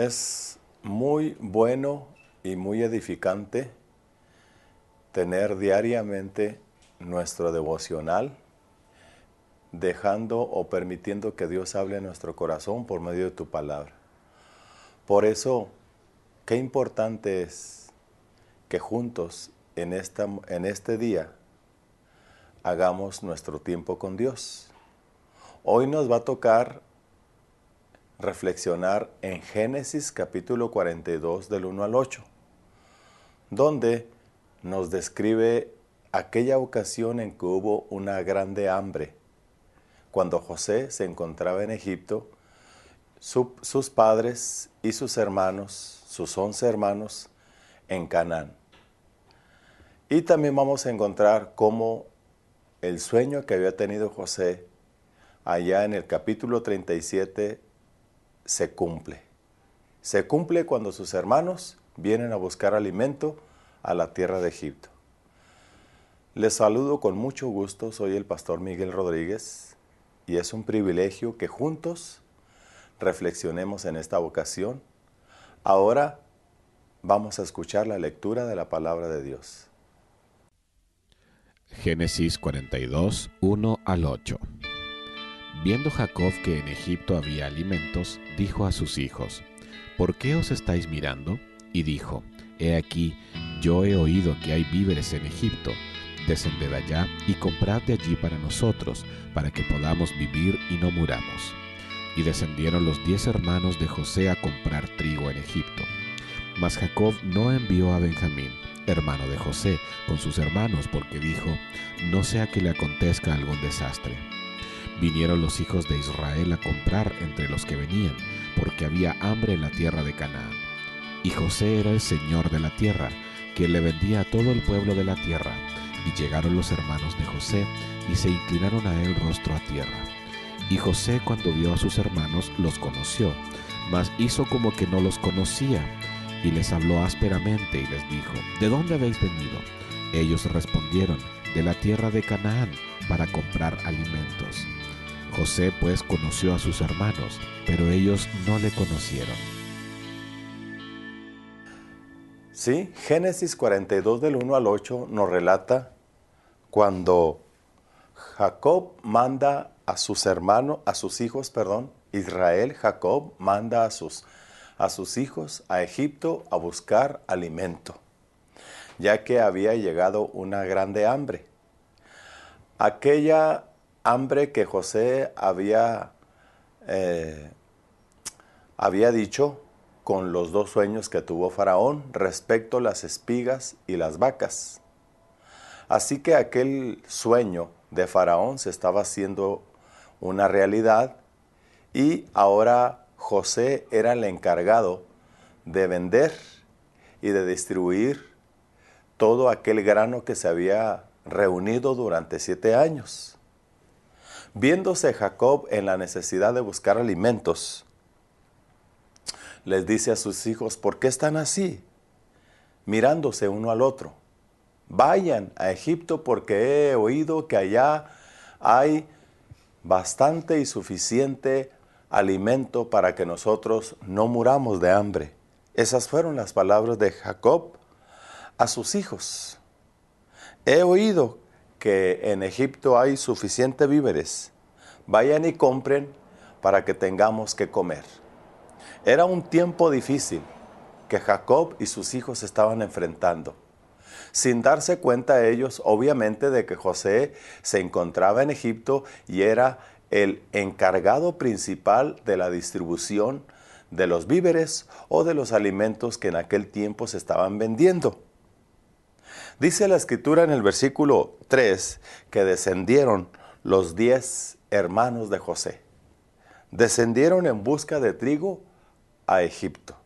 Es muy bueno y muy edificante tener diariamente nuestro devocional, dejando o permitiendo que Dios hable a nuestro corazón por medio de tu palabra. Por eso, qué importante es que juntos en este día hagamos nuestro tiempo con Dios. Hoy nos va a tocar reflexionar en Génesis capítulo 42 del 1 al 8, donde nos describe aquella ocasión en que hubo una grande hambre, cuando José se encontraba en Egipto, sus padres y sus hermanos, sus 11 hermanos, en Canaán. Y también vamos a encontrar cómo el sueño que había tenido José allá en el capítulo 37 se cumple. Se cumple cuando sus hermanos vienen a buscar alimento a la tierra de Egipto. Les saludo con mucho gusto, soy el pastor Miguel Rodríguez y es un privilegio que juntos reflexionemos en esta ocasión. Ahora vamos a escuchar la lectura de la palabra de Dios. Génesis 42, 1 al 8. Viendo Jacob que en Egipto había alimentos, dijo a sus hijos: ¿Por qué os estáis mirando? Y dijo: He aquí, yo he oído que hay víveres en Egipto. Descended allá y comprad de allí para nosotros, para que podamos vivir y no muramos. Y descendieron los 10 hermanos de José a comprar trigo en Egipto. Mas Jacob no envió a Benjamín, hermano de José, con sus hermanos, porque dijo: No sea que le acontezca algún desastre. Vinieron los hijos de Israel a comprar entre los que venían, porque había hambre en la tierra de Canaán. Y José era el señor de la tierra, quien le vendía a todo el pueblo de la tierra. Y llegaron los hermanos de José, y se inclinaron a él rostro a tierra. Y José, cuando vio a sus hermanos, los conoció, mas hizo como que no los conocía, y les habló ásperamente, y les dijo: ¿De dónde habéis venido? Ellos respondieron: de la tierra de Canaán, para comprar alimentos. José pues conoció a sus hermanos, pero ellos no le conocieron. Sí, Génesis 42 del 1 al 8 nos relata cuando Jacob manda a sus hermanos, Israel, Jacob manda a sus hijos a Egipto a buscar alimento, ya que había llegado una grande hambre. Aquella hambre que José había dicho con los 2 sueños que tuvo Faraón respecto a las espigas y las vacas. Así que aquel sueño de Faraón se estaba haciendo una realidad y ahora José era el encargado de vender y de distribuir todo aquel grano que se había reunido durante 7 años. Viéndose Jacob en la necesidad de buscar alimentos, les dice a sus hijos: ¿por qué están así? Mirándose uno al otro. Vayan a Egipto porque he oído que allá hay bastante y suficiente alimento para que nosotros no muramos de hambre. Esas fueron las palabras de Jacob a sus hijos. He oído que en Egipto hay suficiente víveres. Vayan y compren para que tengamos que comer. Era un tiempo difícil que Jacob y sus hijos estaban enfrentando, sin darse cuenta ellos, obviamente, de que José se encontraba en Egipto y era el encargado principal de la distribución de los víveres o de los alimentos que en aquel tiempo se estaban vendiendo. Dice la Escritura en el versículo 3 que descendieron los 10 hermanos de José. Descendieron en busca de trigo a Egipto.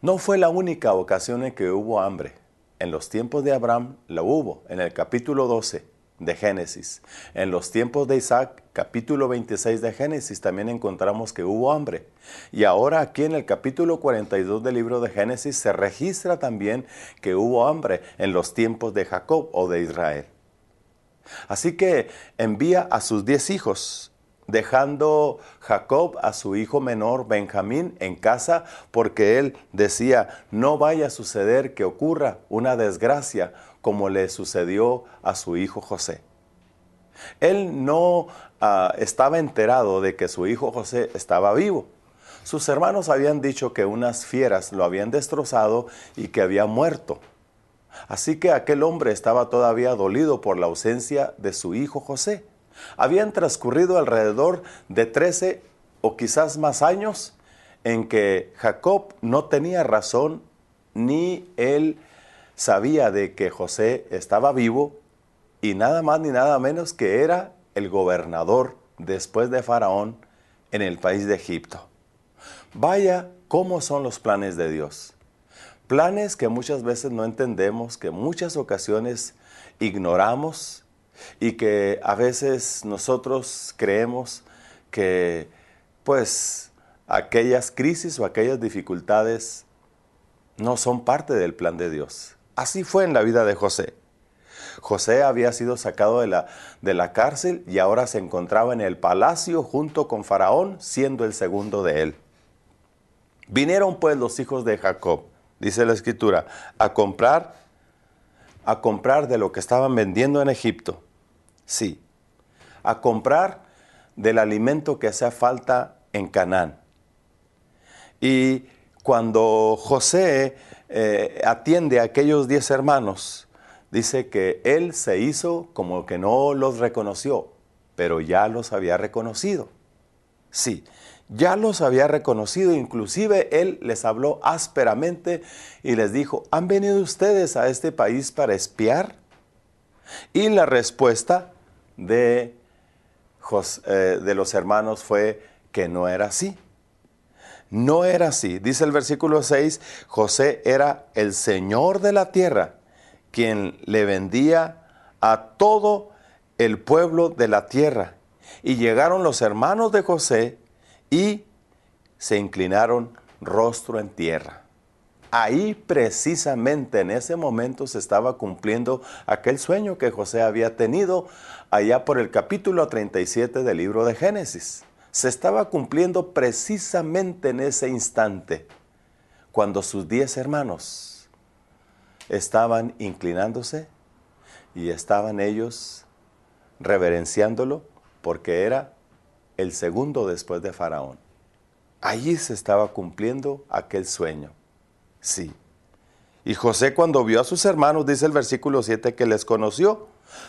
No fue la única ocasión en que hubo hambre. En los tiempos de Abraham la hubo, en el capítulo 12 de Génesis. En los tiempos de Isaac, capítulo 26 de Génesis, también encontramos que hubo hambre. Y ahora aquí en el capítulo 42 del libro de Génesis se registra también que hubo hambre en los tiempos de Jacob o de Israel. Así que envía a sus 10 hijos dejando Jacob a su hijo menor Benjamín en casa, porque él decía, no vaya a suceder que ocurra una desgracia como le sucedió a su hijo José. Él no estaba enterado de que su hijo José estaba vivo. Sus hermanos habían dicho que unas fieras lo habían destrozado y que había muerto. Así que aquel hombre estaba todavía dolido por la ausencia de su hijo José. Habían transcurrido alrededor de 13 o quizás más años en que Jacob no tenía razón, ni él sabía de que José estaba vivo, y nada más ni nada menos que era el gobernador después de Faraón en el país de Egipto. Vaya cómo son los planes de Dios. Planes que muchas veces no entendemos, que muchas ocasiones ignoramos y que a veces nosotros creemos que pues aquellas crisis o aquellas dificultades no son parte del plan de Dios. Así fue en la vida de José. José había sido sacado de la cárcel y ahora se encontraba en el palacio junto con Faraón, siendo el segundo de él. Vinieron pues los hijos de Jacob, dice la Escritura, a comprar de lo que estaban vendiendo en Egipto. Sí, a comprar del alimento que hacía falta en Canaán. Y cuando José atiende a aquellos 10 hermanos, dice que él se hizo como que no los reconoció, pero ya los había reconocido. Sí, ya los había reconocido, inclusive él les habló ásperamente y les dijo, ¿han venido ustedes a este país para espiar? Y la respuesta de los hermanos fue que no era así. No era así. Dice el versículo 6, José era el señor de la tierra, quien le vendía a todo el pueblo de la tierra. Y llegaron los hermanos de José y se inclinaron rostro en tierra. Ahí precisamente en ese momento se estaba cumpliendo aquel sueño que José había tenido allá por el capítulo 37 del libro de Génesis. Se estaba cumpliendo precisamente en ese instante, cuando sus 10 hermanos estaban inclinándose y estaban ellos reverenciándolo porque era el segundo después de Faraón. Allí se estaba cumpliendo aquel sueño. Sí. Y José cuando vio a sus hermanos, dice el versículo 7, que les conoció,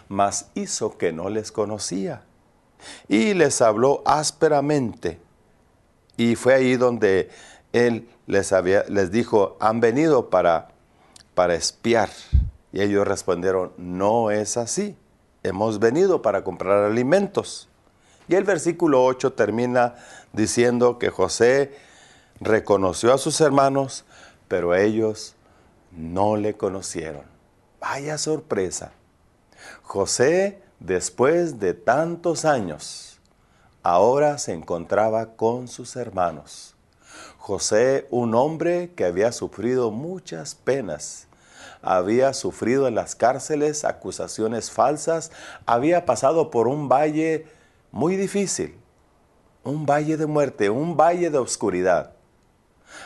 mas hizo que no les conocía. Y les habló ásperamente. Y fue ahí donde él les dijo, han venido para espiar. Y ellos respondieron, no es así. Hemos venido para comprar alimentos. Y el versículo 8 termina diciendo que José reconoció a sus hermanos, pero ellos no le conocieron. Vaya sorpresa. José, después de tantos años, ahora se encontraba con sus hermanos. José, un hombre que había sufrido muchas penas, había sufrido en las cárceles acusaciones falsas, había pasado por un valle muy difícil, un valle de muerte, un valle de oscuridad.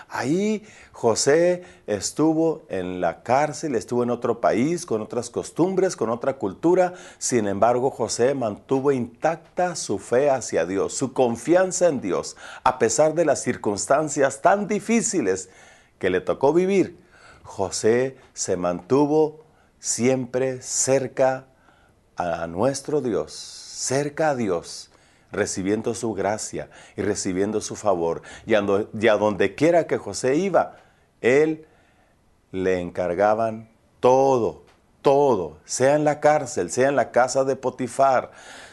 Ahí José estuvo en la cárcel, estuvo en otro país, con otras costumbres, con otra cultura. Sin embargo, José mantuvo intacta su fe hacia Dios, su confianza en Dios, a pesar de las circunstancias tan difíciles que le tocó vivir. José se mantuvo siempre cerca a nuestro Dios, cerca a Dios, recibiendo su gracia y recibiendo su favor. Y a donde quiera que José iba, él le encargaban todo, sea en la cárcel, sea en la casa de Potifar,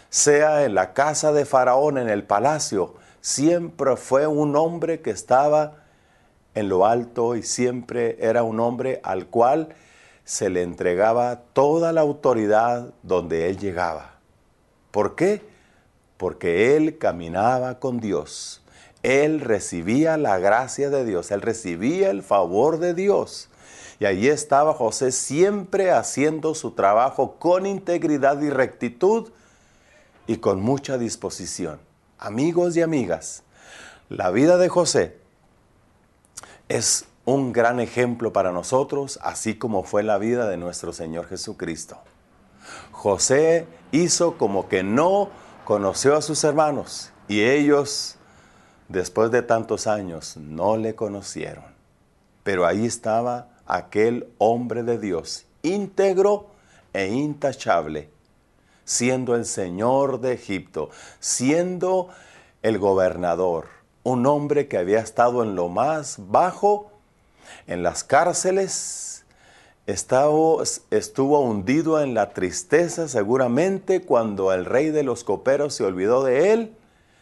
sea en la casa de Faraón, en el palacio. Siempre fue un hombre que estaba en lo alto y siempre era un hombre al cual se le entregaba toda la autoridad donde él llegaba. ¿Por qué? Porque él caminaba con Dios. Él recibía la gracia de Dios. Él recibía el favor de Dios. Y allí estaba José siempre haciendo su trabajo con integridad y rectitud y con mucha disposición. Amigos y amigas, la vida de José es un gran ejemplo para nosotros, así como fue la vida de nuestro Señor Jesucristo. José hizo como que no conoció a sus hermanos y ellos, después de tantos años, no le conocieron. Pero ahí estaba aquel hombre de Dios, íntegro e intachable, siendo el Señor de Egipto, siendo el gobernador, un hombre que había estado en lo más bajo, en las cárceles, estuvo hundido en la tristeza seguramente cuando el rey de los coperos se olvidó de él,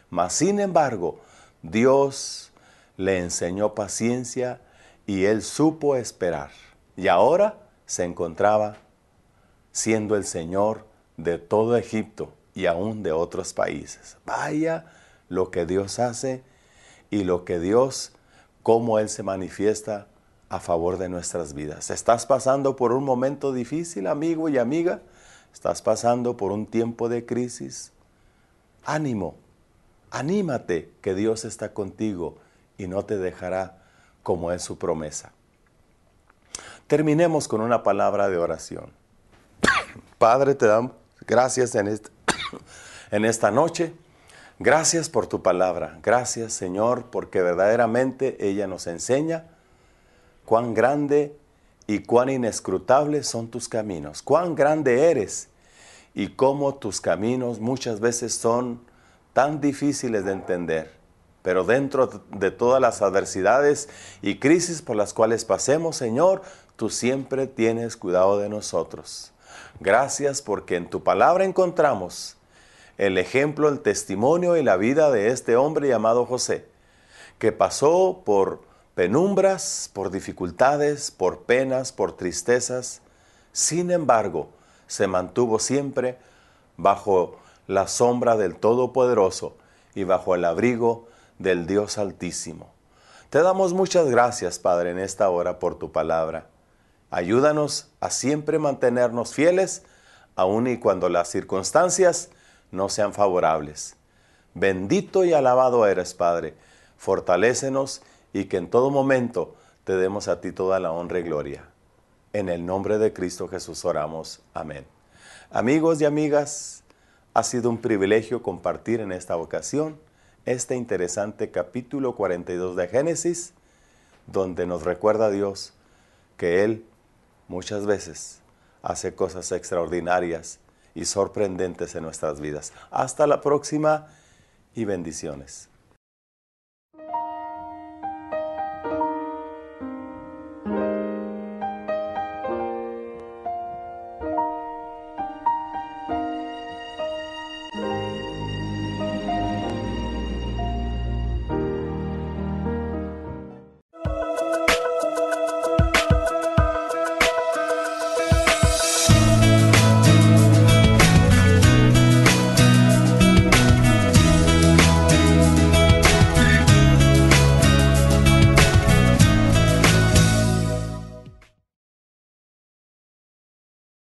mas sin embargo, Dios le enseñó paciencia y él supo esperar. Y ahora se encontraba siendo el Señor de todo Egipto y aún de otros países. Vaya lo que Dios hace y lo que Dios, cómo Él se manifiesta a favor de nuestras vidas. ¿Estás pasando por un momento difícil, amigo y amiga? ¿Estás pasando por un tiempo de crisis? Ánimo, anímate que Dios está contigo y no te dejará como es su promesa. Terminemos con una palabra de oración. Padre, te damos gracias en esta noche. Gracias por tu palabra. Gracias, Señor, porque verdaderamente ella nos enseña cuán grande y cuán inescrutables son tus caminos. Cuán grande eres y cómo tus caminos muchas veces son tan difíciles de entender. Pero dentro de todas las adversidades y crisis por las cuales pasemos, Señor, tú siempre tienes cuidado de nosotros. Gracias porque en tu palabra encontramos el ejemplo, el testimonio y la vida de este hombre llamado José, que pasó por penumbras, por dificultades, por penas, por tristezas. Sin embargo, se mantuvo siempre bajo la sombra del Todopoderoso y bajo el abrigo del Dios Altísimo. Te damos muchas gracias, Padre, en esta hora por tu palabra. Ayúdanos a siempre mantenernos fieles, aun y cuando las circunstancias no sean favorables. Bendito y alabado eres, Padre. Fortalécenos y que en todo momento te demos a ti toda la honra y gloria. En el nombre de Cristo Jesús oramos. Amén. Amigos y amigas, ha sido un privilegio compartir en esta ocasión este interesante capítulo 42 de Génesis, donde nos recuerda a Dios que Él muchas veces hace cosas extraordinarias y sorprendentes en nuestras vidas. Hasta la próxima y bendiciones.